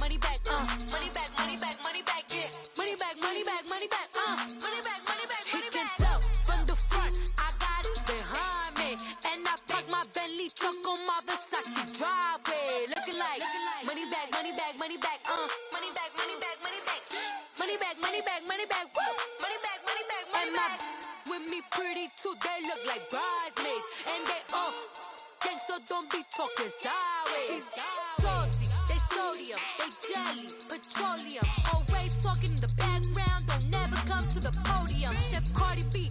money back, money back, money back, money back, yeah. Money back, money back, money back, money back, money back, money back. He can tell from the front, I got it behind me. And I park my Bentley truck on my Versace driveway. Looking like money back, money back, money back, money back, money back, money back. Money back, money back, money back, woo. Money back, money back, money back. With me pretty too, they look like bridesmaids. And they gang, so don't be talking sideways. Salty, they sodium, they jelly, petroleum. Always talking in the background, don't never come to the podium. Chef Cardi B,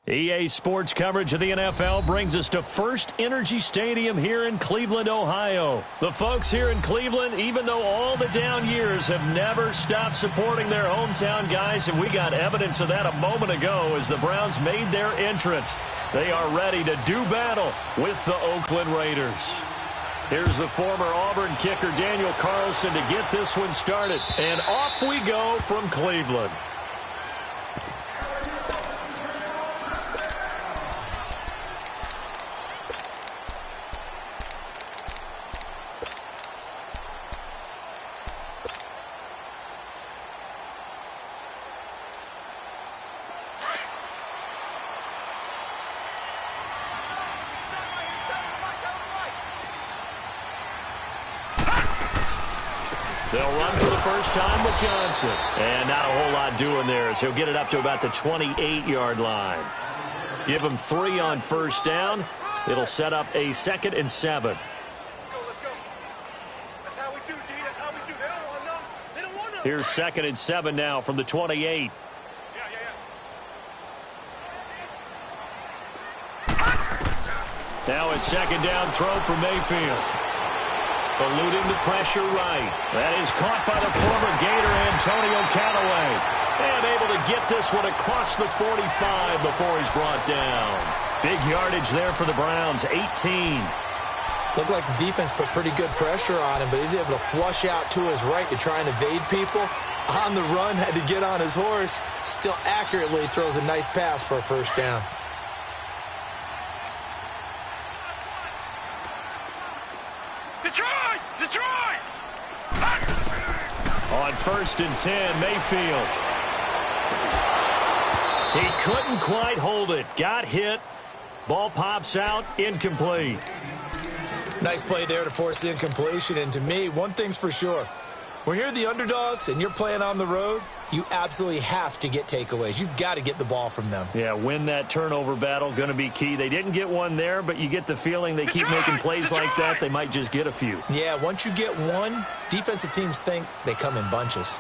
EA Sports coverage of the NFL brings us to First Energy Stadium here in Cleveland, Ohio. The folks here in Cleveland, even though all the down years, have never stopped supporting their hometown guys, and we got evidence of that a moment ago as the Browns made their entrance. They are ready to do battle with the Oakland Raiders. Here's the former Auburn kicker Daniel Carlson to get this one started. And off we go from Cleveland. They'll run for the first time with Johnson. And not a whole lot doing there as he'll get it up to about the 28-yard line. Give him 3 on first down. It'll set up a 2nd and 7. Let's go. That's how we do, D. That's how we do. They don't want to. Here's 2nd and 7 now from the 28. Now a 2nd down throw for Mayfield. Eluding the pressure right. That is caught by the former Gator Antonio Callaway. And able to get this one across the 45 before he's brought down. Big yardage there for the Browns, 18. Looked like the defense put pretty good pressure on him, but he's able to flush out to his right to try and evade people. On the run, had to get on his horse. Still accurately throws a nice pass for a first down. Detroit! On 1st and 10, Mayfield. He couldn't quite hold it. Got hit. Ball pops out. Incomplete. Nice play there to force the incompletion. And to me, one thing's for sure. When you're the underdogs and you're playing on the road, you absolutely have to get takeaways. You've got to get the ball from them. Yeah, win that turnover battle, going to be key. They didn't get one there, but you get the feeling they keep making plays like that, they might just get a few. Yeah, once you get one, defensive teams think they come in bunches.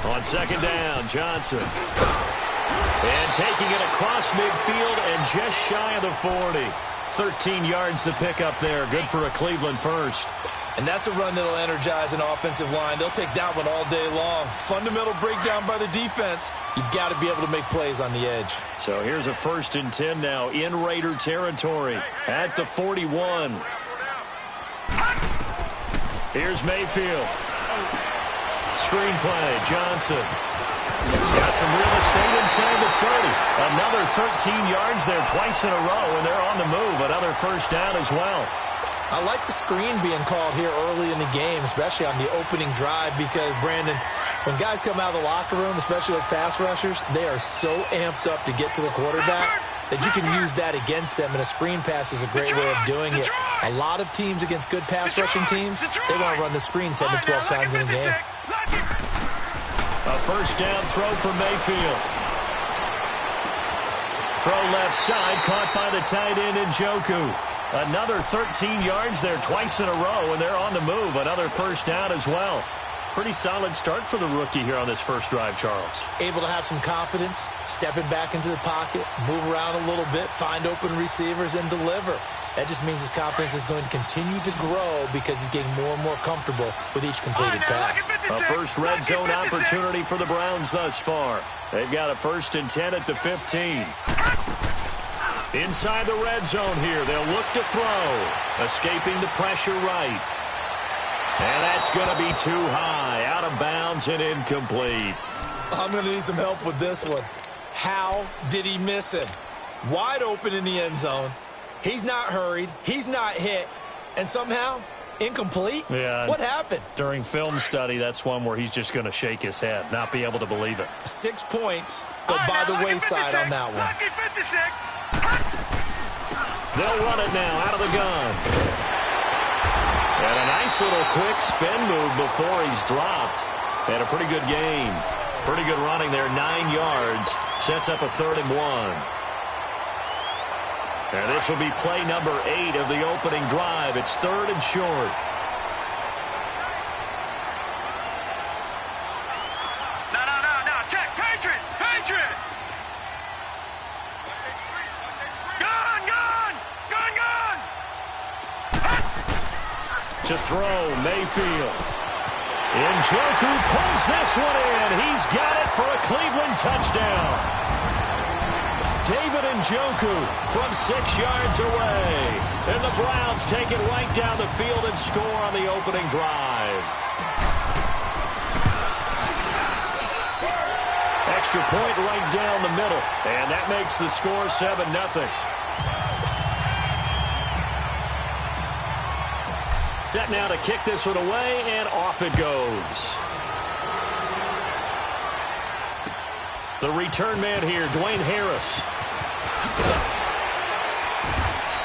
On 2nd down, Johnson. And taking it across midfield and just shy of the 40. 13 yards to pick up there. Good for a Cleveland first. And that's a run that'll energize an offensive line. They'll take that one all day long. Fundamental breakdown by the defense. You've got to be able to make plays on the edge. So here's a 1st and 10 now in Raider territory at the 41. Here's Mayfield. Screenplay, Johnson. Got some real estate inside the 30. Another 13 yards there twice in a row, and they're on the move. Another first down as well. I like the screen being called here early in the game, especially on the opening drive, because, Brandon, when guys come out of the locker room, especially as pass rushers, they are so amped up to get to the quarterback that you can use that against them, and a screen pass is a great way of doing it. A lot of teams against good pass rushing teams, they want to run the screen 10 to 12 times in a game. A first down throw for Mayfield. Throw left side, caught by the tight end Njoku. Another 13 yards there twice in a row, and they're on the move. Another first down as well. Pretty solid start for the rookie here on this first drive, Charles. Able to have some confidence, stepping back into the pocket, move around a little bit, find open receivers, and deliver. That just means his confidence is going to continue to grow because he's getting more and more comfortable with each completed pass. A first red zone opportunity for the Browns thus far. They've got a 1st and 10 at the 15. Inside the red zone here, they'll look to throw. Escaping the pressure right. And that's going to be too high. Out of bounds and incomplete. I'm going to need some help with this one. How did he miss him? Wide open in the end zone. He's not hurried. He's not hit. And somehow, incomplete? Yeah. What happened? During film study, that's one where he's just going to shake his head, not be able to believe it. 6 points go by the wayside on that one. They'll run it now out of the gun. And a nice little quick spin move before he's dropped. And a pretty good gain. Pretty good running there, 9 yards. Sets up a 3rd and 1. And this will be play number 8 of the opening drive. It's 3rd and short. No. Check. Patriot. Gun. To throw, Mayfield. Njoku pulls this one in. He's got it for a Cleveland touchdown. David Njoku from 6 yards away. And the Browns take it right down the field and score on the opening drive. Extra point right down the middle. And that makes the score 7-0. Set now to kick this one away, and off it goes. The return man here, Dwayne Harris.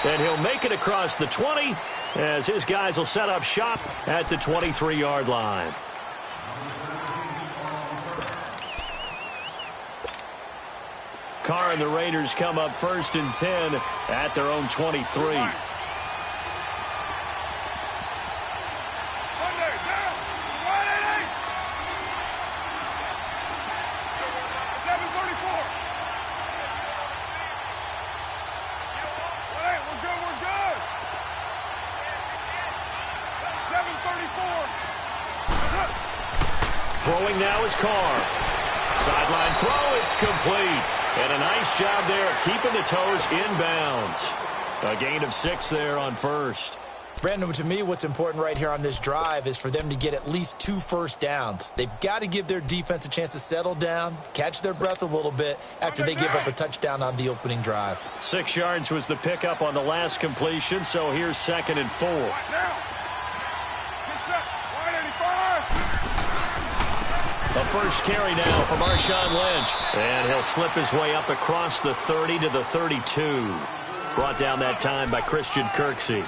And he'll make it across the 20 as his guys will set up shop at the 23-yard line. Carr and the Raiders come up 1st and 10 at their own 23. Throwing now is Carr. Sideline throw, it's complete. And a nice job there of keeping the toes inbounds. A gain of 6 there on 1st. Brandon, to me, what's important right here on this drive is for them to get at least 2 first downs. They've got to give their defense a chance to settle down, catch their breath a little bit after they give up a touchdown on the opening drive. 6 yards was the pickup on the last completion, so here's 2nd and 4. A first carry now for Marshawn Lynch. And he'll slip his way up across the 30 to the 32. Brought down that time by Christian Kirksey.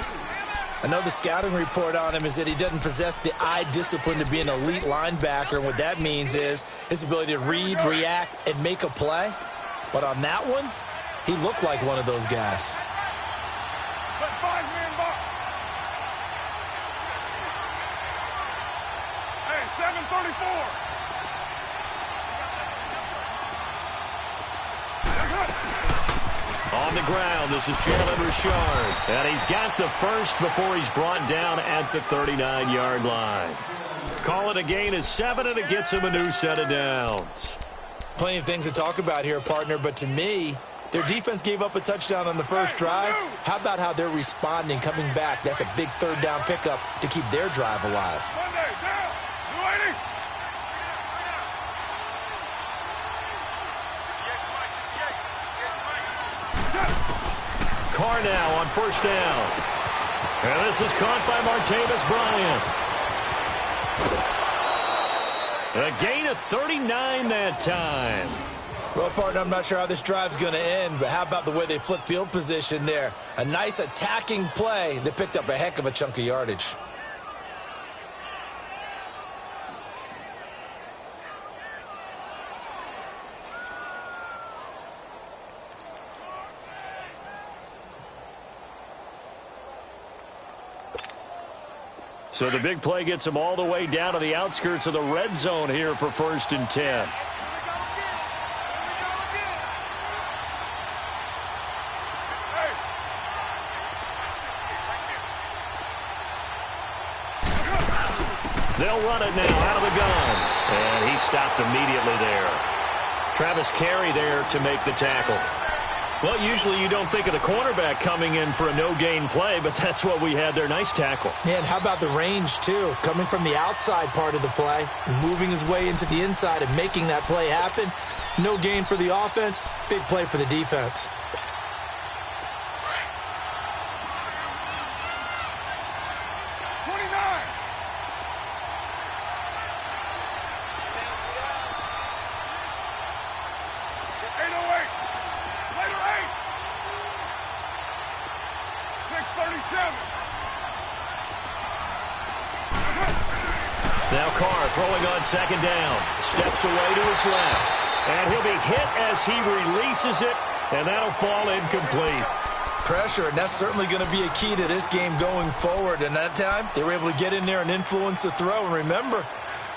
I know the scouting report on him is that he doesn't possess the eye discipline to be an elite linebacker. And what that means is his ability to read, react, and make a play. But on that one, he looked like one of those guys. Hey, 7:34. On the ground, this is Jalen Richard. And he's got the first before he's brought down at the 39-yard line. Call it a gain of 7, and it gets him a new set of downs. Plenty of things to talk about here, partner, but to me, their defense gave up a touchdown on the first drive. How about how they're responding, coming back? That's a big 3rd down pickup to keep their drive alive. Carr now on 1st down. And this is caught by Martavis Bryant. A gain of 39 that time. Well, partner, I'm not sure how this drive's going to end, but how about the way they flip field position there? A nice attacking play that picked up a heck of a chunk of yardage. So the big play gets him all the way down to the outskirts of the red zone here for 1st and 10. They'll run it now out of the gun. And he stopped immediately there. Travis Carey there to make the tackle. Well, usually you don't think of the cornerback coming in for a no-gain play, but that's what we had there. Nice tackle. Man, how about the range, too? Coming from the outside part of the play, moving his way into the inside and making that play happen. No gain for the offense, big play for the defense. Now Carr throwing on second down. Steps away to his left. And he'll be hit as he releases it, and that'll fall incomplete. Pressure, and that's certainly going to be a key to this game going forward. And that time, they were able to get in there and influence the throw. And remember,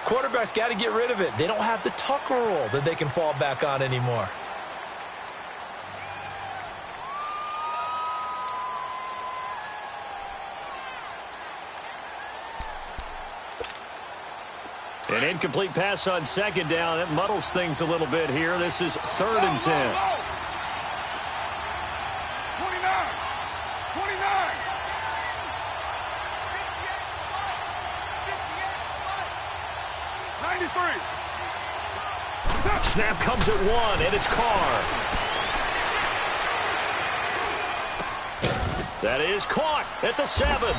quarterbacks got to get rid of it. They don't have the Tucker rule that they can fall back on anymore. An incomplete pass on second down. That muddles things a little bit here. This is 3rd and 10. 29. 29. Snap comes at 1, and it's Carr. That is caught at the 7.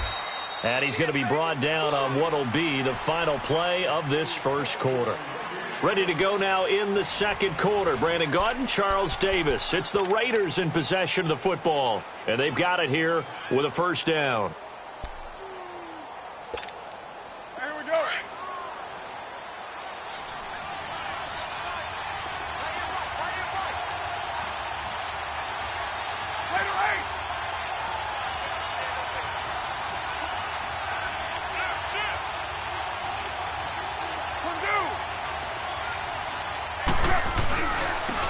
And he's going to be brought down on what will be the final play of this first quarter. Ready to go now in the second quarter. Brandon Gaudin, Charles Davis. It's the Raiders in possession of the football. And they've got it here with a first down. Here we go.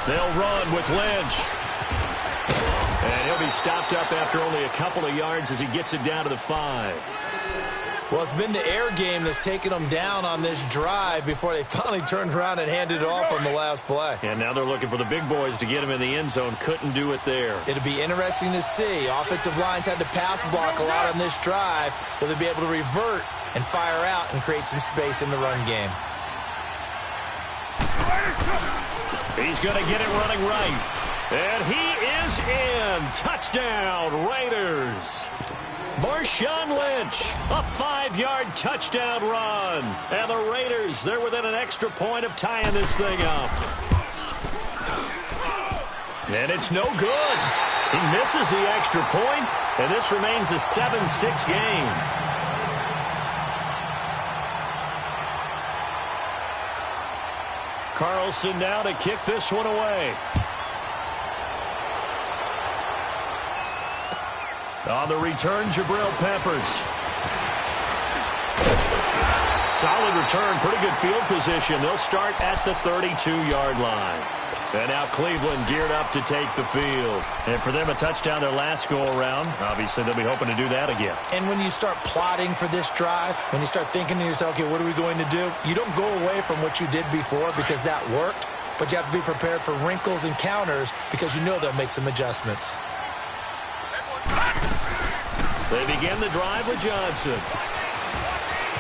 They'll run with Lynch. And he'll be stopped up after only a couple of yards as he gets it down to the 5. Well, it's been the air game that's taken them down on this drive before they finally turned around and handed it off on the last play. And now they're looking for the big boys to get him in the end zone. Couldn't do it there. It'll be interesting to see. Offensive lines had to pass block a lot on this drive. Will they be able to revert and fire out and create some space in the run game? He's going to get it running right. And he is in. Touchdown, Raiders. Marshawn Lynch, a 5-yard touchdown run. And the Raiders, they're within an extra point of tying this thing up. And it's no good. He misses the extra point, and this remains a 7-6 game. Carlson now to kick this one away. On the return, Jabril Peppers. Solid return, pretty good field position. They'll start at the 32-yard line. And now Cleveland geared up to take the field. And for them, a touchdown their last go-around. Obviously, they'll be hoping to do that again. And when you start plotting for this drive, when you start thinking to yourself, okay, what are we going to do? You don't go away from what you did before because that worked, but you have to be prepared for wrinkles and counters because you know they'll make some adjustments. They begin the drive with Johnson.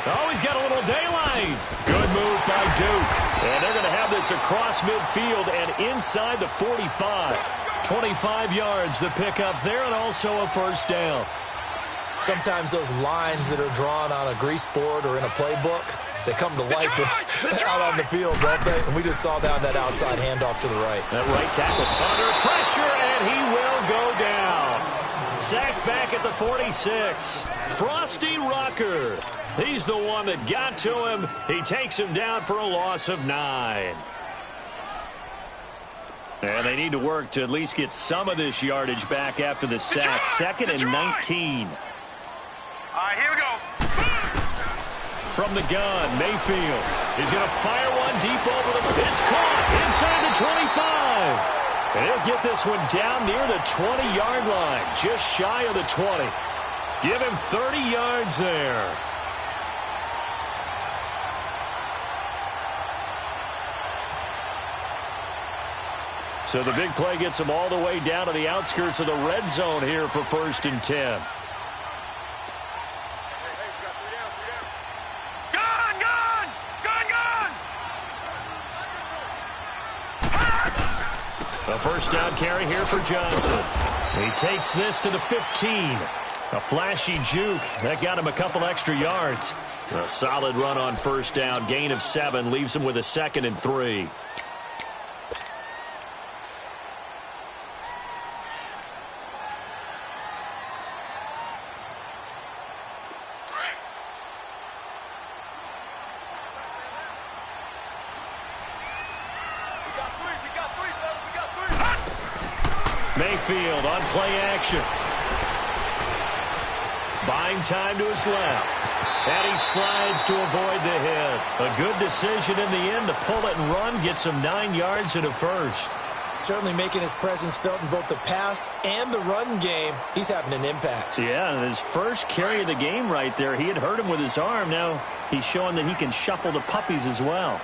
Oh, he's got a little daylight. Good move by Duke. And they're going to have this across midfield and inside the 45. 25 yards the pickup there and also a first down. Sometimes those lines that are drawn on a grease board or in a playbook, they come to life out on the field, don't they? And we just saw down that outside handoff to the right. That right tackle under pressure, and he will go down. Sacked back at the 46. Frosty Rucker. He's the one that got to him. He takes him down for a loss of 9. And they need to work to at least get some of this yardage back after the sack. 2nd and 19. All right, here we go. From the gun, Mayfield is going to fire one deep over the... It's caught inside the 25. And he'll get this one down near the 20-yard line, just shy of the 20. Give him 30 yards there. So the big play gets him all the way down to the outskirts of the red zone here for 1st and 10. A first down carry here for Johnson. He takes this to the 15. A flashy juke. That got him a couple extra yards. A solid run on first down. Gain of 7 leaves him with a 2nd and 3. field on play action. Buying time to his left. And he slides to avoid the hit. A good decision in the end to pull it and run. Gets him 9 yards and a first. Certainly making his presence felt in both the pass and the run game. He's having an impact. Yeah, and his first carry of the game right there. He had hurt him with his arm. Now he's showing that he can shuffle the puppies as well.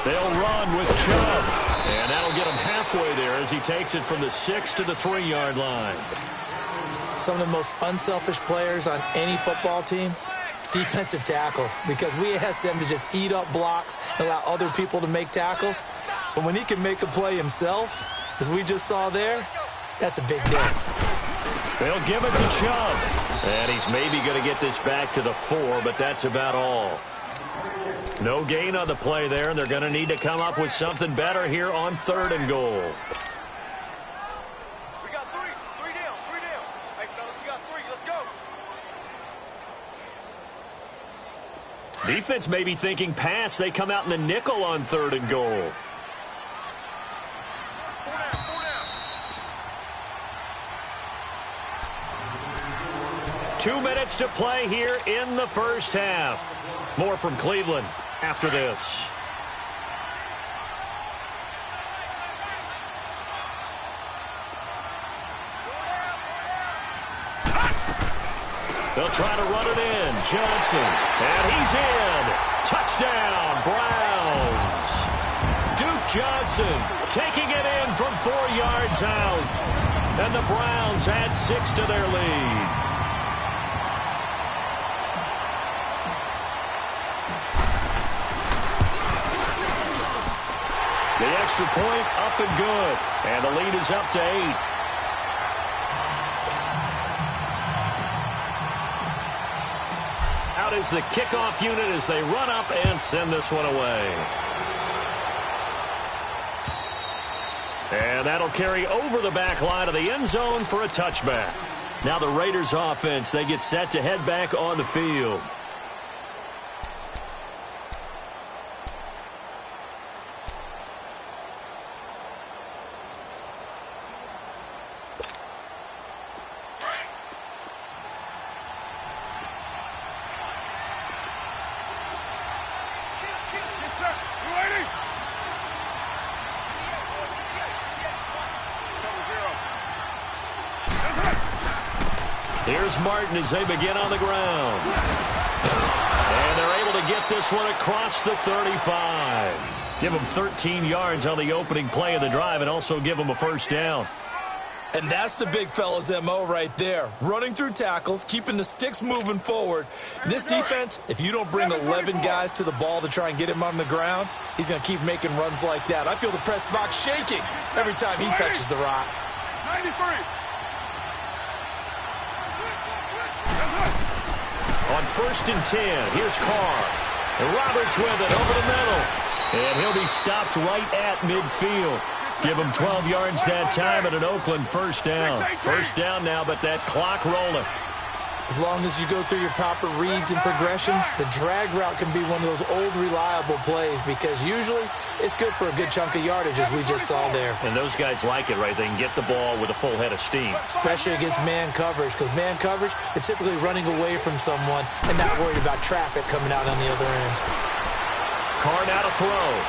They'll run with Chubb. And that'll get him halfway there as he takes it from the 6 to the 3-yard line. Some of the most unselfish players on any football team, defensive tackles, because we ask them to just eat up blocks and allow other people to make tackles. But when he can make a play himself, as we just saw there, that's a big deal. They'll give it to Chubb. And he's maybe going to get this back to the 4, but that's about all. No gain on the play there, and they're going to need to come up with something better here on 3rd and goal. We got three. Three down. Hey, fellas, we got 3. Let's go. Defense may be thinking pass. They come out in the nickel on 3rd and goal. 4 down. 2 minutes to play here in the first half. More from Cleveland after this. They'll try to run it in. Johnson. And he's in. Touchdown, Browns. Duke Johnson taking it in from 4 yards out. And the Browns add 6 to their lead. The extra point up and good. And the lead is up to 8. Out is the kickoff unit as they run up and send this one away. And that'll carry over the back line of the end zone for a touchback. Now the Raiders offense, they get set to head back on the field. Here's Martin as they begin on the ground. And they're able to get this one across the 35. Give them 13 yards on the opening play of the drive and also give them a first down. And that's the big fella's MO right there. Running through tackles, keeping the sticks moving forward. This defense, if you don't bring 11 guys to the ball to try and get him on the ground, he's going to keep making runs like that. I feel the press box shaking every time he touches the rock. 93. On 1st and 10, here's Carr. And Roberts with it over the middle. And he'll be stopped right at midfield. Give him 12 yards that time and an Oakland first down. First down now, but that clock rolling. As long as you go through your proper reads and progressions, the drag route can be one of those old reliable plays because usually it's good for a good chunk of yardage as we just saw there. And those guys like it, right? They can get the ball with a full head of steam. Especially against man coverage because man coverage, they're typically running away from someone and not worried about traffic coming out on the other end. Carr now to throw.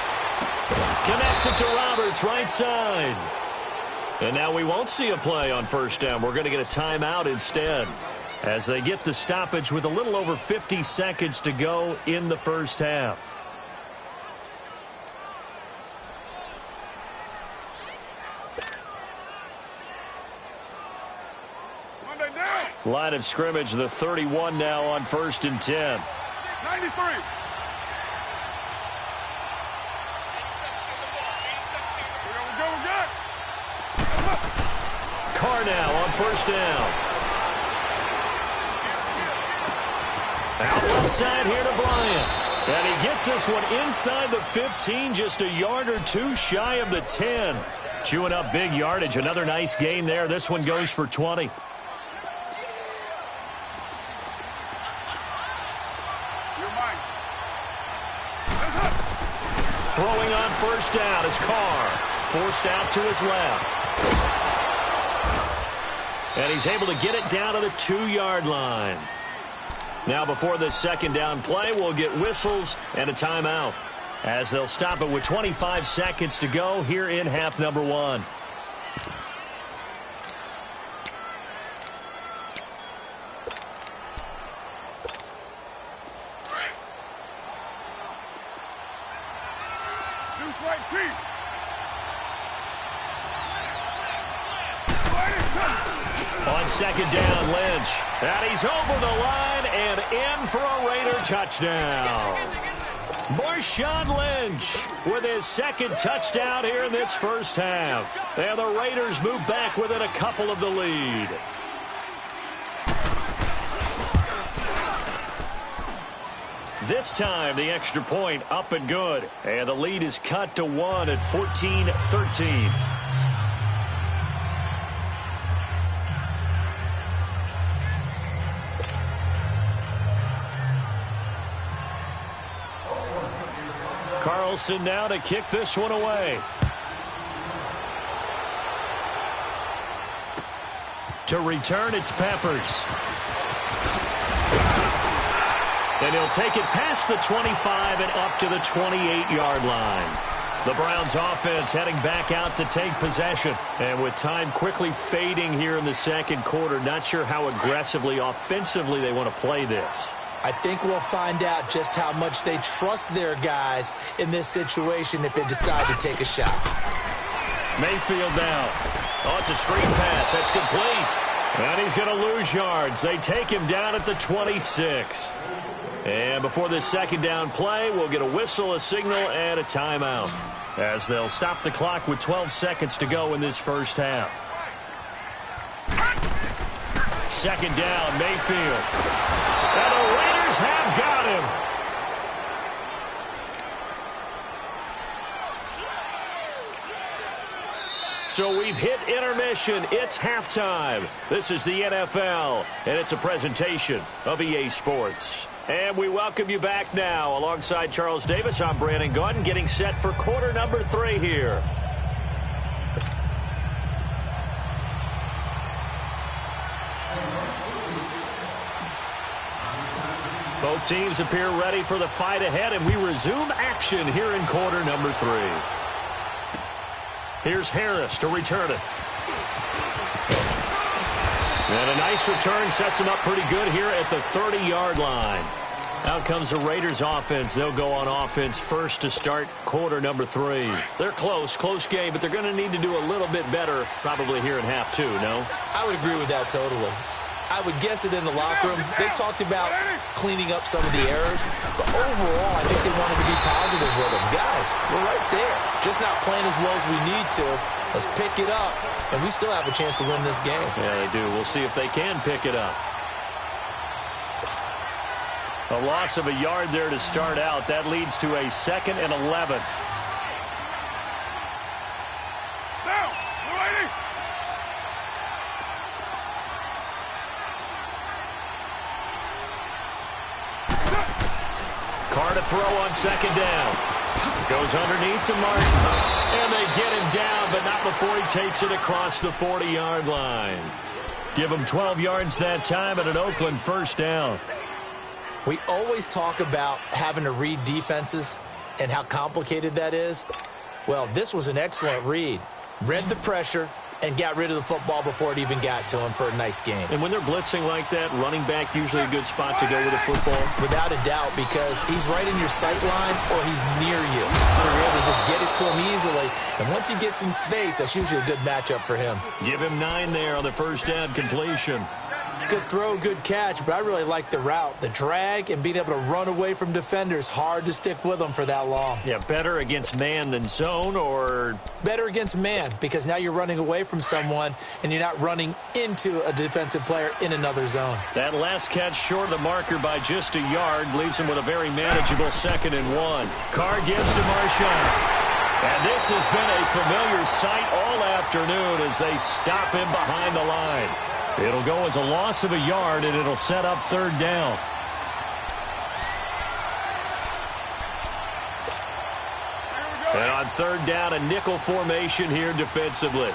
Connects it to Roberts, right side. And now we won't see a play on first down. We're going to get a timeout instead as they get the stoppage with a little over 50 seconds to go in the first half. Line of scrimmage, the 31 now on 1st and 10. 93. Carr now on first down. Out left side here to Bryant. And he gets this one inside the 15, just a yard or two shy of the 10. Chewing up big yardage. Another nice gain there. This one goes for 20. Throwing on first down is Carr. forced out to his left. And he's able to get it down to the 2-yard line. Now before this second down play, we'll get whistles and a timeout, as they'll stop it with 25 seconds to go here in half number 1. On second down, Lynch. And he's over the line and in for a Raider touchdown. Marshawn Lynch with his second touchdown here in this first half. And the Raiders move back within a couple of the lead. This time, the extra point up and good. And the lead is cut to 1 at 14-13. Carlson now to kick this one away. To return, it's Peppers. And he'll take it past the 25 and up to the 28-yard line. The Browns offense heading back out to take possession. And with time quickly fading here in the second quarter, not sure how aggressively, offensively they want to play this. I think we'll find out just how much they trust their guys in this situation if they decide to take a shot. Mayfield now. Oh, it's a screen pass. That's complete. And he's going to lose yards. They take him down at the 26. And before this second down play, we'll get a whistle, a signal, and a timeout, as they'll stop the clock with 12 seconds to go in this first half. Second down, Mayfield. And the Raiders have got him. So we've hit intermission. It's halftime. This is the NFL, and it's a presentation of EA Sports. And we welcome you back now. Alongside Charles Davis, I'm Brandon Gaudin, getting set for quarter number 3 here. Both teams appear ready for the fight ahead, and we resume action here in quarter number 3. Here's Harris to return it. And a nice return sets him up pretty good here at the 30-yard line. Out comes the Raiders offense. They'll go on offense first to start quarter number 3. They're close game, but they're going to need to do a little bit better probably here in half 2, no? I would agree with that totally. I would guess it in the locker room. They talked about cleaning up some of the errors, but overall, I think they wanted to be positive with them. Guys, we're right there. Just not playing as well as we need to. Let's pick it up, and we still have a chance to win this game. Yeah, they do. We'll see if they can pick it up. A loss of a yard there to start out. That leads to a 2nd and 11. Carr to throw on second down. Goes underneath to Martin. And they get him down, but not before he takes it across the 40-yard line. Give him 12 yards that time and an Oakland first down. We always talk about having to read defenses and how complicated that is. Well, this was an excellent read. Read the pressure and got rid of the football before it even got to him for a nice game. And when they're blitzing like that, running back usually a good spot to go with the football? Without a doubt, because he's right in your sight line or he's near you. So you're able to just get it to him easily. And once he gets in space, that's usually a good matchup for him. Give him 9 there on the first down completion. Good throw, good catch, but I really like the route. The drag and being able to run away from defenders, hard to stick with them for that long. Yeah, better against man than zone, or? Better against man, because now you're running away from someone and you're not running into a defensive player in another zone. That last catch short of the marker by just a yard leaves him with a very manageable 2nd and 1. Carr gives to Marshawn. And this has been a familiar sight all afternoon as they stop him behind the line. It'll go as a loss of a yard, and it'll set up 3rd down. And on third down, a nickel formation here defensively.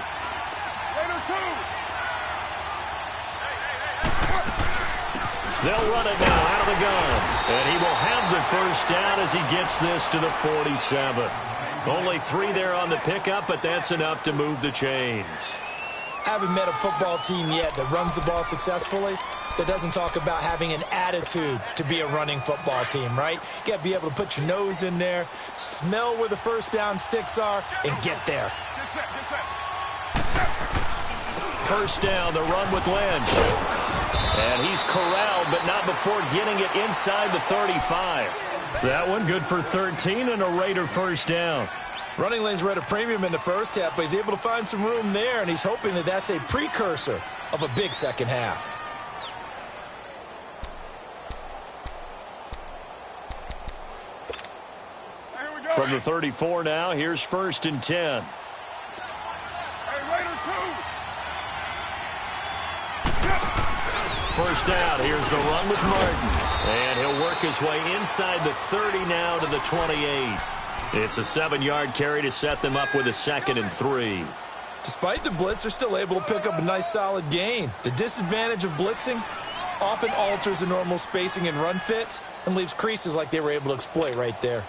They'll run it now out of the gun. And he will have the first down as he gets this to the 47. Only 3 there on the pickup, but that's enough to move the chains. I haven't met a football team yet that runs the ball successfully that doesn't talk about having an attitude to be a running football team, right? You got to be able to put your nose in there, smell where the first down sticks are, and get there. First down, the run with Lynch. And he's corralled, but not before getting it inside the 35. That one good for 13 and a Raider first down. Running lanes were at a premium in the first half, but he's able to find some room there, and he's hoping that that's a precursor of a big second half. From the 34 now, here's first and 10. First down, here's the run with Martin. And he'll work his way inside the 30 now to the 28. It's a 7-yard carry to set them up with a 2nd and 3. Despite the blitz, they're still able to pick up a nice solid gain. The disadvantage of blitzing often alters the normal spacing and run fits and leaves creases like they were able to exploit right there.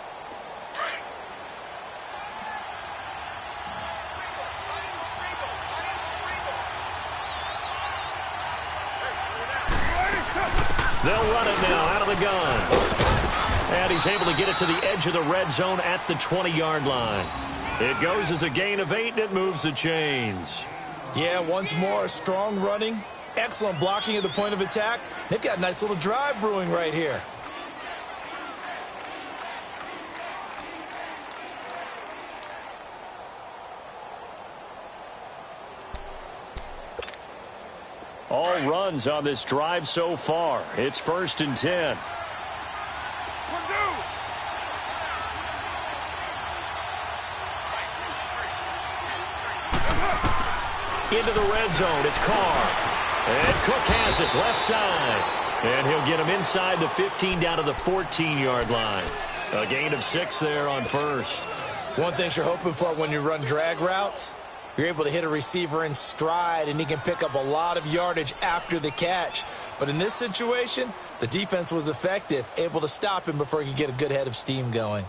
They'll run it now out of the gun. And he's able to get it to the edge of the red zone at the 20-yard line. It goes as a gain of 8, and it moves the chains. Yeah, once more, strong running, excellent blocking at the point of attack. They've got a nice little drive brewing right here. All runs on this drive so far. It's first and 10. Into the red zone. It's Carr. And Cook has it left side. And he'll get him inside the 15 down to the 14-yard line. A gain of 6 there on first. One thing you're hoping for when you run drag routes, you're able to hit a receiver in stride, and he can pick up a lot of yardage after the catch. But in this situation, the defense was effective, able to stop him before he could get a good head of steam going.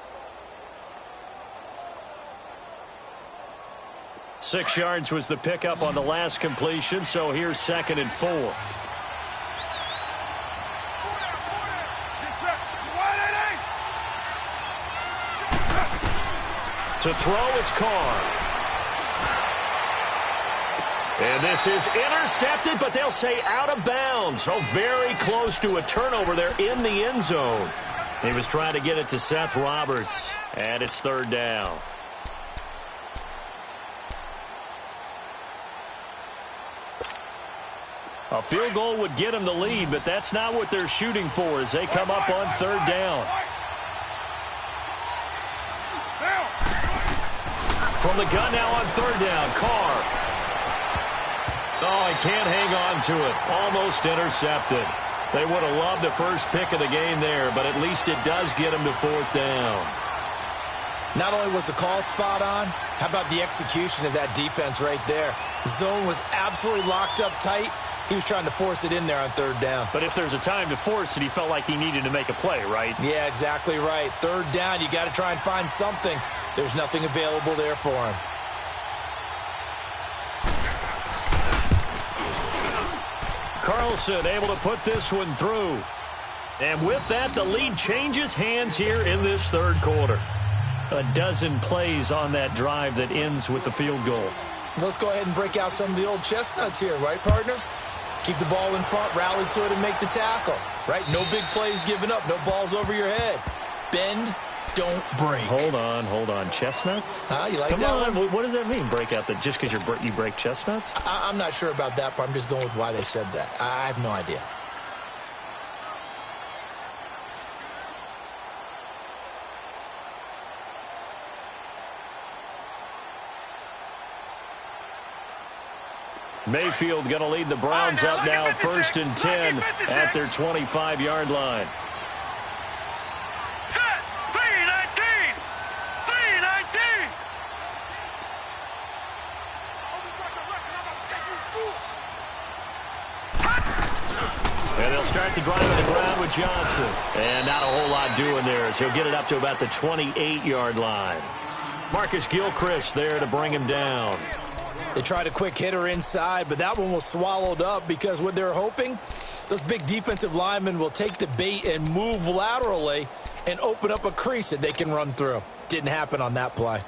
6 yards was the pickup on the last completion, so here's 2nd and 4. To throw, it's Carr. And this is intercepted, but they'll say out of bounds. Oh, very close to a turnover there in the end zone. He was trying to get it to Seth Roberts, and it's 3rd down. A field goal would get them the lead, but that's not what they're shooting for as they come up on 3rd down. From the gun now on 3rd down, Carr. Oh, he can't hang on to it. Almost intercepted. They would have loved the first pick of the game there, but at least it does get them to 4th down. Not only was the call spot on, how about the execution of that defense right there? The zone was absolutely locked up tight. He was trying to force it in there on 3rd down. But if there's a time to force it, he felt like he needed to make a play, right? Yeah, exactly right. 3rd down, you got to try and find something. There's nothing available there for him. Carlson able to put this one through. And with that, the lead changes hands here in this 3rd quarter. A dozen plays on that drive that ends with the field goal. Let's go ahead and break out some of the old chestnuts here, right, partner? Keep the ball in front, rally to it, and make the tackle, right? No big plays given up, no balls over your head. Bend, don't break. Hold on. Chestnuts? You like Come that on. one? What does that mean, break out that just because you break chestnuts? I'm not sure about that, but I'm just going with why they said that. I have no idea. Mayfield going to lead the Browns up now, 1st and 10 at their 25-yard line. Set, B-19, B-19. And they'll start the drive on the ground with Johnson. And not a whole lot doing there as he'll get it up to about the 28-yard line. Marcus Gilchrist there to bring him down. They tried a quick hitter inside, but that one was swallowed up because what they're hoping, those big defensive linemen will take the bait and move laterally and open up a crease that they can run through. Didn't happen on that play.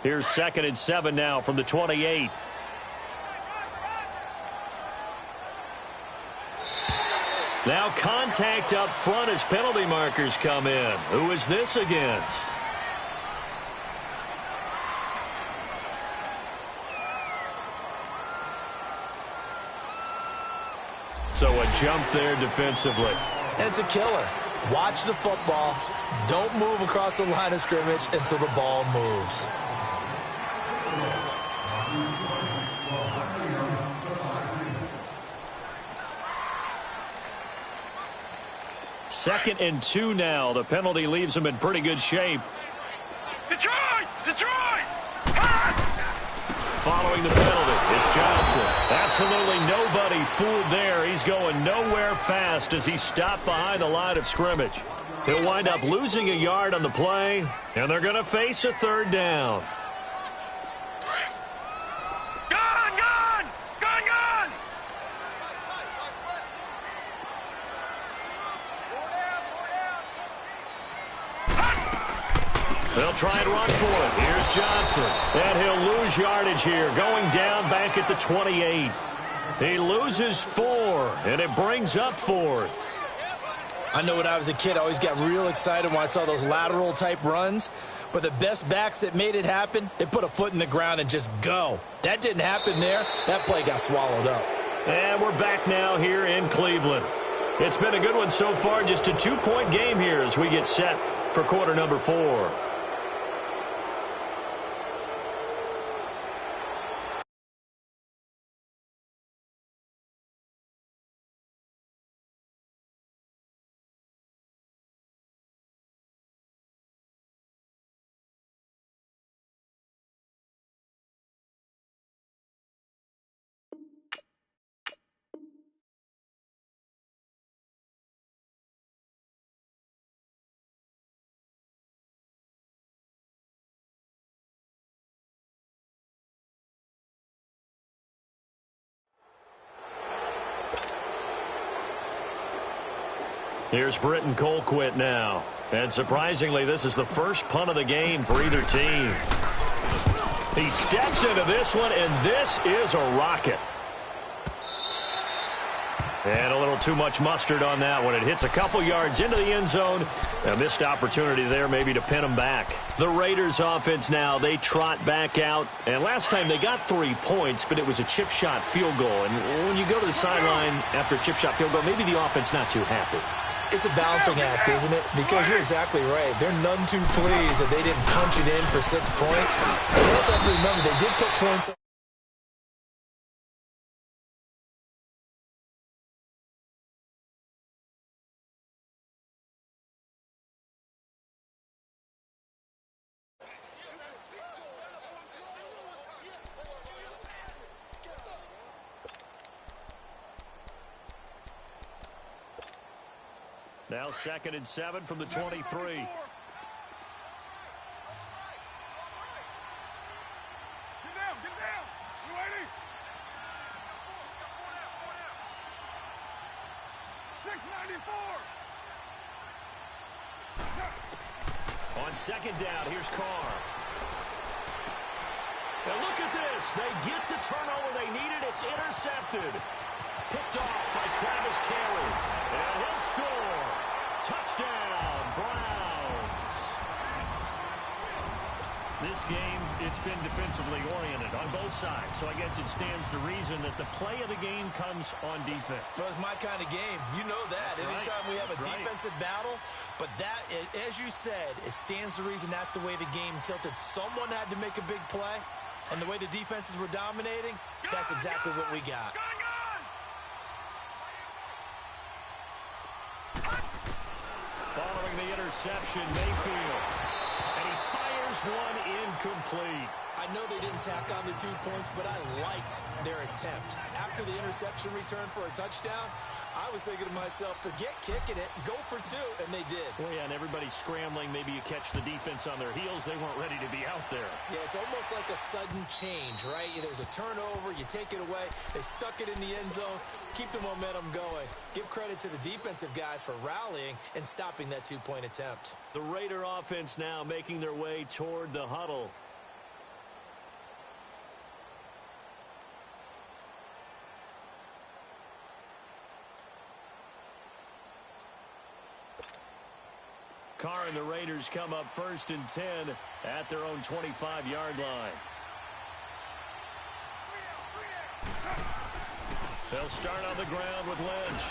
Here's 2nd and 7 now from the 28. Now contact up front as penalty markers come in. Who is this against? So a jump there defensively. And it's a killer. Watch the football. Don't move across the line of scrimmage until the ball moves. Second and 2 now. The penalty leaves them in pretty good shape. Detroit! Detroit! Following the penalty, it's Johnson. Absolutely nobody fooled there. He's going nowhere fast as he stopped behind the line of scrimmage. He'll wind up losing a yard on the play, and they're going to face a 3rd down. Gone! Gone! Gone! Gone! They'll try and run for it. Here's Johnson. And he'll lose yardage here, going down back at the 28. He loses 4, and it brings up 4th. I know when I was a kid, I always got real excited when I saw those lateral-type runs. But the best backs that made it happen, they put a foot in the ground and just go. That didn't happen there. That play got swallowed up. And we're back now here in Cleveland. It's been a good one so far. Just a 2-point game here as we get set for quarter number 4. Here's Britton Colquitt now. And surprisingly, this is the first punt of the game for either team. He steps into this one, and this is a rocket. And a little too much mustard on that one. It hits a couple yards into the end zone. A missed opportunity there maybe to pin him back. The Raiders offense now, they trot back out. And last time they got 3 points, but it was a chip shot field goal. And when you go to the sideline after a chip shot field goal, maybe the offense not too happy. It's a balancing act, isn't it? Because you're exactly right. They're none too pleased that they didn't punch it in for 6 points. But you also have to remember, they did put points on. Now 2nd and 7 from the 23. Get down, get down. You ready? 694. On 2nd down, here's Carr. And look at this. They get the turnover they needed. It's intercepted. Picked off by Travis Kelce. And he'll score. Touchdown, Browns. This game, it's been defensively oriented on both sides. So I guess it stands to reason that the play of the game comes on defense. So it's my kind of game. You know that. That's Anytime we have a right. defensive battle. But that, as you said, it stands to reason that's the way the game tilted. Someone had to make a big play. And the way the defenses were dominating, that's exactly what we got. Following the interception, Mayfield. And he fires one incomplete. I know they didn't tack on the 2 points, but I liked their attempt. After the interception return for a touchdown, I was thinking to myself, forget kicking it, go for 2, and they did. Well, yeah, and everybody's scrambling. Maybe you catch the defense on their heels. They weren't ready to be out there. Yeah, it's almost like a sudden change, right? There's a turnover, you take it away. They stuck it in the end zone. Keep the momentum going. Give credit to the defensive guys for rallying and stopping that 2-point attempt. The Raider offense now making their way toward the huddle. Carr and the Raiders come up 1st and 10 at their own 25-yard line. They'll start on the ground with Lynch.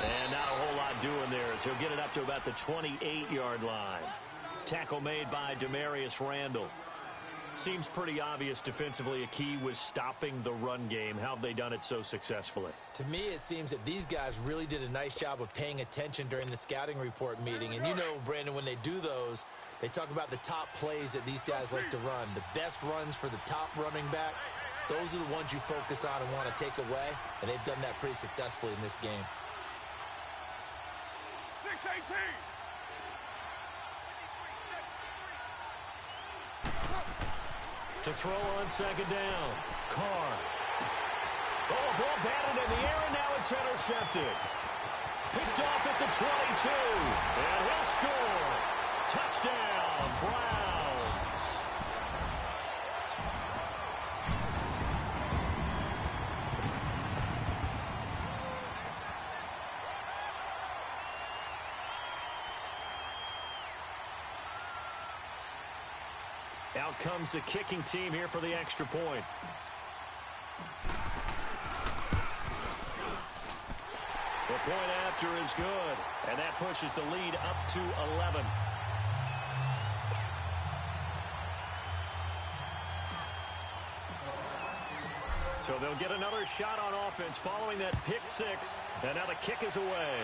And not a whole lot doing there as he'll get it up to about the 28-yard line. Tackle made by Demarius Randall. Seems pretty obvious defensively a key was stopping the run game. How have they done it so successfully? To me, it seems that these guys really did a nice job of paying attention during the scouting report meeting. And you know, Brandon, when they do those, they talk about the top plays that these guys like to run. The best runs for the top running back, those are the ones you focus on and want to take away. And they've done that pretty successfully in this game. 6-18. To throw on 2nd down. Carr. Oh, ball batted in the air, and now it's intercepted. Picked off at the 22. And he'll score. Touchdown, Browns. Out comes the kicking team here for the extra point. The point after is good, and that pushes the lead up to 11. So they'll get another shot on offense following that pick 6, and now the kick is away.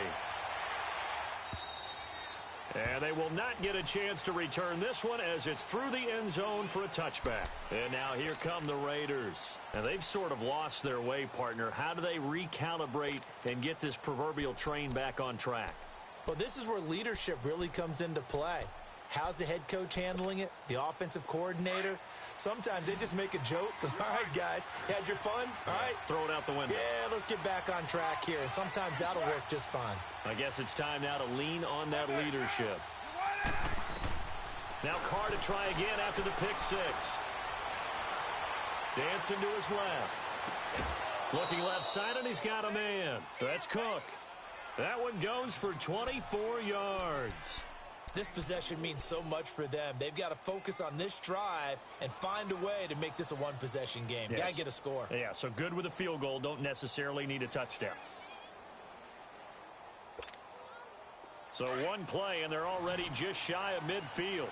And they will not get a chance to return this one as it's through the end zone for a touchback. And now here come the Raiders. And they've sort of lost their way, partner. How do they recalibrate and get this proverbial train back on track? Well, this is where leadership really comes into play. How's the head coach handling it? The offensive coordinator? Sometimes they just make a joke. All right, guys, you had your fun? All right. Throw it out the window. Yeah, let's get back on track here. And sometimes that'll work just fine. I guess it's time now to lean on that leadership. Now Carr to try again after the pick 6. Dancing to his left. Looking left side, and he's got a man. That's Cook. That one goes for 24 yards. This possession means so much for them. They've got to focus on this drive and find a way to make this a one-possession game. Yes. Got to get a score. Yeah, so good with a field goal. Don't necessarily need a touchdown. So one play, and they're already just shy of midfield.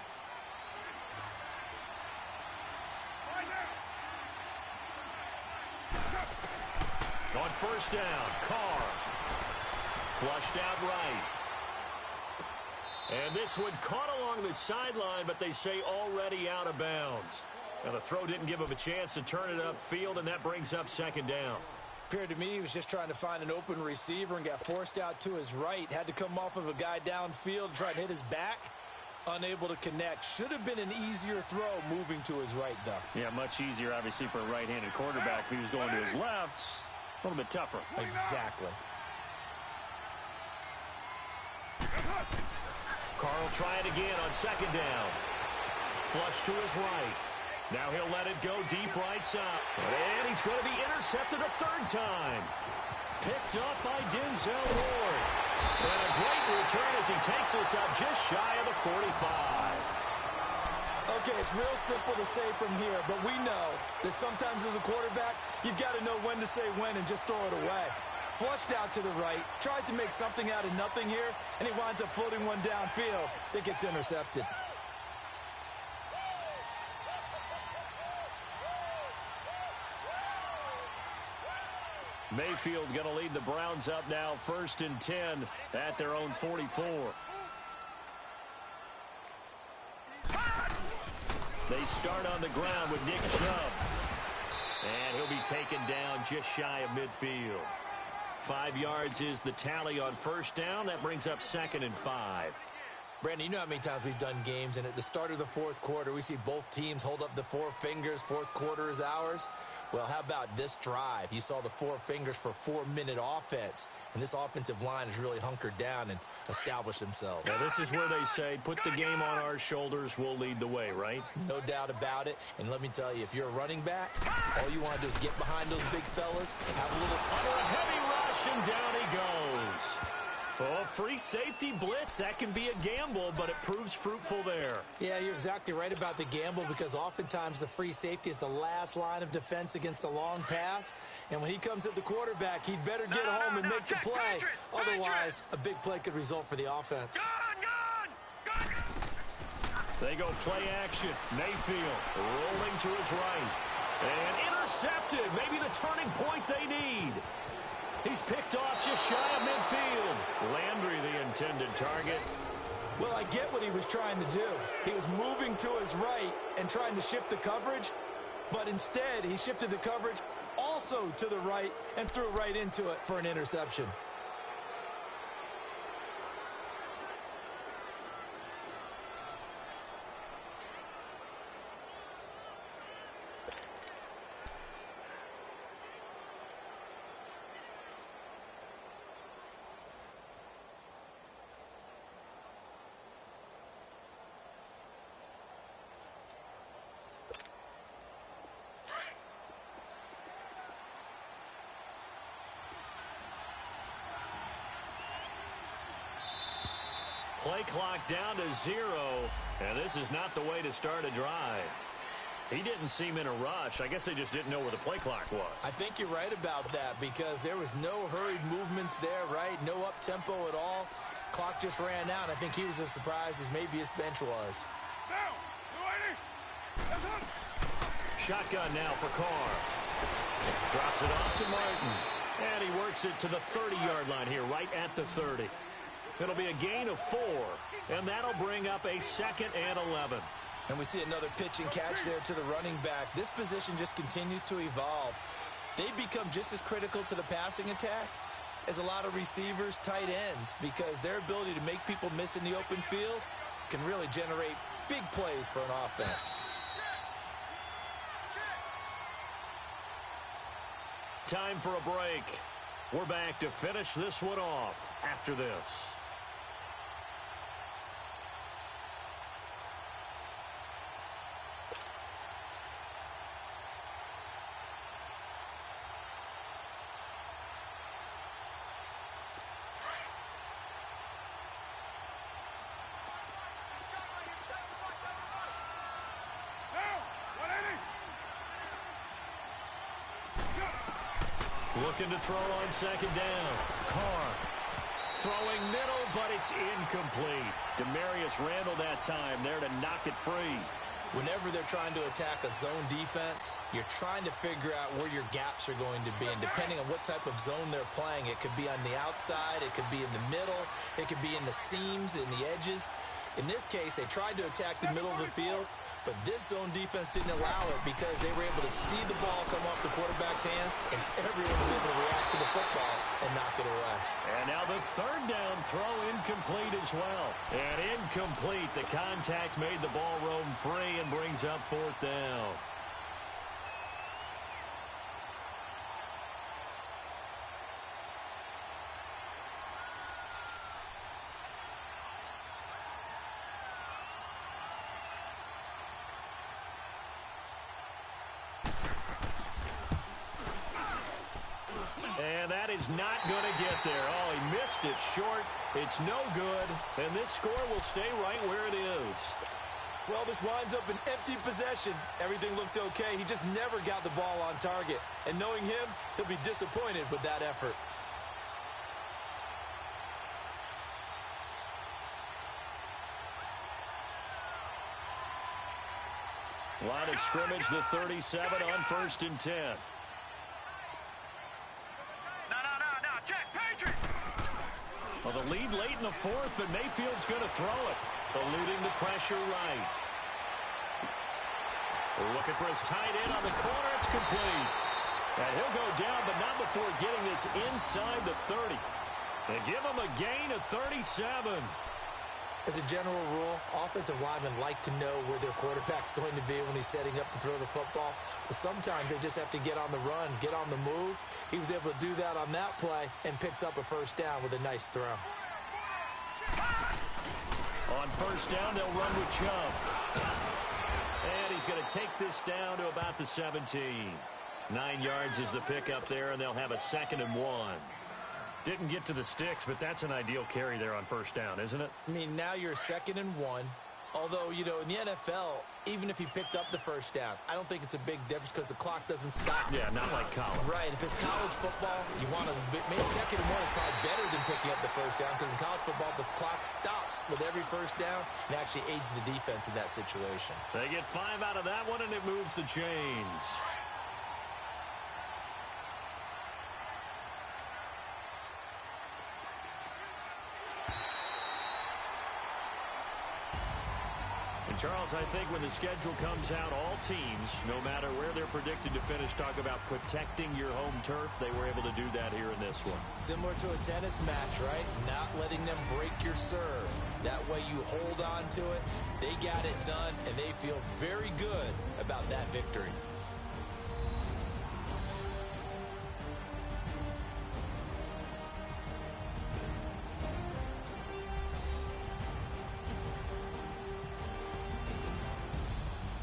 On 1st down, Carr. Flushed out right. And this one caught along the sideline, but they say already out of bounds. Now the throw didn't give him a chance to turn it upfield, and that brings up 2nd down. Appeared to me he was just trying to find an open receiver and got forced out to his right. Had to come off of a guy downfield, try to hit his back. Unable to connect. Should have been an easier throw moving to his right, though. Yeah, much easier, obviously, for a right-handed quarterback. If he was going to his left, a little bit tougher. Exactly. Carr will try it again on 2nd down. Flush to his right. Now he'll let it go deep right side. And he's going to be intercepted a 3rd time. Picked up by Denzel Ward. And a great return as he takes us up just shy of the 45. Okay, it's real simple to say from here, but we know that sometimes as a quarterback, you've got to know when to say when and just throw it away. Flushed out to the right, tries to make something out of nothing here, and he winds up floating one downfield that gets intercepted. Mayfield going to lead the Browns up now 1st and 10 at their own 44. They start on the ground with Nick Chubb. And he'll be taken down just shy of midfield. 5 yards is the tally on first down. That brings up 2nd and 5. Brandon, you know how many times we've done games, and at the start of the fourth quarter, we see both teams hold up the 4 fingers. Fourth quarter is ours. Well, how about this drive? You saw the 4 fingers for 4-minute offense, and this offensive line has really hunkered down and established themselves. Now, this is where they say, put the game on our shoulders, we'll lead the way, right? No doubt about it. And let me tell you, if you're a running back, all you want to do is get behind those big fellas, have a little... Under a heavy rush, and down he goes. Oh, free safety blitz, that can be a gamble, but it proves fruitful there. Yeah, you're exactly right about the gamble, because oftentimes the free safety is the last line of defense against a long pass. And when he comes at the quarterback, he'd better get home and make the play. Otherwise, a big play could result for the offense. They go play action. Mayfield rolling to his right. And intercepted. Maybe the turning point they need. He's picked off just shy of midfield. Landry, the intended target. Well, I get what he was trying to do. He was moving to his right and trying to shift the coverage, but instead he shifted the coverage also to the right and threw right into it for an interception. Play clock down to 0, and this is not the way to start a drive. He didn't seem in a rush. I guess they just didn't know where the play clock was. I think you're right about that, because there was no hurried movements there, right? No up-tempo at all. Clock just ran out. I think he was as surprised as maybe his bench was. Shotgun now for Carr. Drops it off to Martin. And he works it to the 30-yard line here, right at the 30. It'll be a gain of 4, and that'll bring up a 2nd and 11. And we see another pitch and catch there to the running back. This position just continues to evolve. They become just as critical to the passing attack as a lot of receivers, tight ends, because their ability to make people miss in the open field can really generate big plays for an offense. Time for a break. We're back to finish this one off after this. Looking to throw on 2nd down. Carr throwing middle, but it's incomplete. Demarius Randall that time there to knock it free. Whenever they're trying to attack a zone defense, you're trying to figure out where your gaps are going to be. And depending on what type of zone they're playing, it could be on the outside, it could be in the middle, it could be in the seams, in the edges. In this case, they tried to attack the middle of the field, but this zone defense didn't allow it because they were able to see the ball come off the quarterback's hands, and everyone was able to react to the football and knock it away. And now the 3rd down throw incomplete as well. And incomplete. The contact made the ball roam free and brings up 4th down. And that is not going to get there. Oh, he missed it short. It's no good. And this score will stay right where it is. Well, this winds up an empty possession. Everything looked okay. He just never got the ball on target. And knowing him, he'll be disappointed with that effort. Line of scrimmage, the 37 on 1st and 10. Well, the lead late in the 4th, but Mayfield's going to throw it. Eluding the pressure right. We're looking for his tight end on the corner. It's complete. And he'll go down, but not before getting this inside the 30. They give him a gain of 37. As a general rule, offensive linemen like to know where their quarterback's going to be when he's setting up to throw the football. But sometimes they just have to get on the run, get on the move. He was able to do that on that play and picks up a first down with a nice throw. On first down, they'll run with Chubb. And he's going to take this down to about the 17. 9 yards is the pickup there, and they'll have a 2nd and 1. Didn't get to the sticks, but that's an ideal carry there on first down, isn't it? I mean, now you're 2nd and 1. Although, you know, in the NFL, even if he picked up the first down, I don't think it's a big difference because the clock doesn't stop. Yeah, not like college. Right. If it's college football, you want to maybe 2nd and 1 is probably better than picking up the first down because in college football, the clock stops with every first down and actually aids the defense in that situation. They get 5 out of that one, and it moves the chains. And Charles, I think when the schedule comes out, all teams, no matter where they're predicted to finish, talk about protecting your home turf. They were able to do that here in this one. Similar to a tennis match, right? Not letting them break your serve. That way you hold on to it. They got it done, and they feel very good about that victory.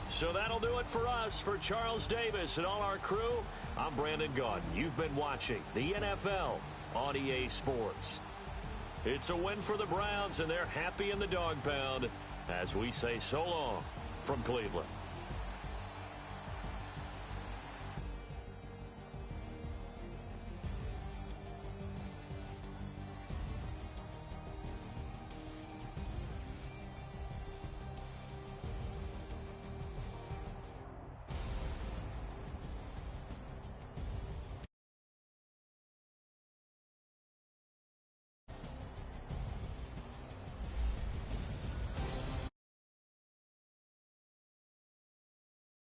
So that'll do it for us. For Charles Davis and all our crew, I'm Brandon Gaudin. You've been watching the NFL on EA Sports. It's a win for the Browns, and they're happy in the dog pound as we say so long from Cleveland.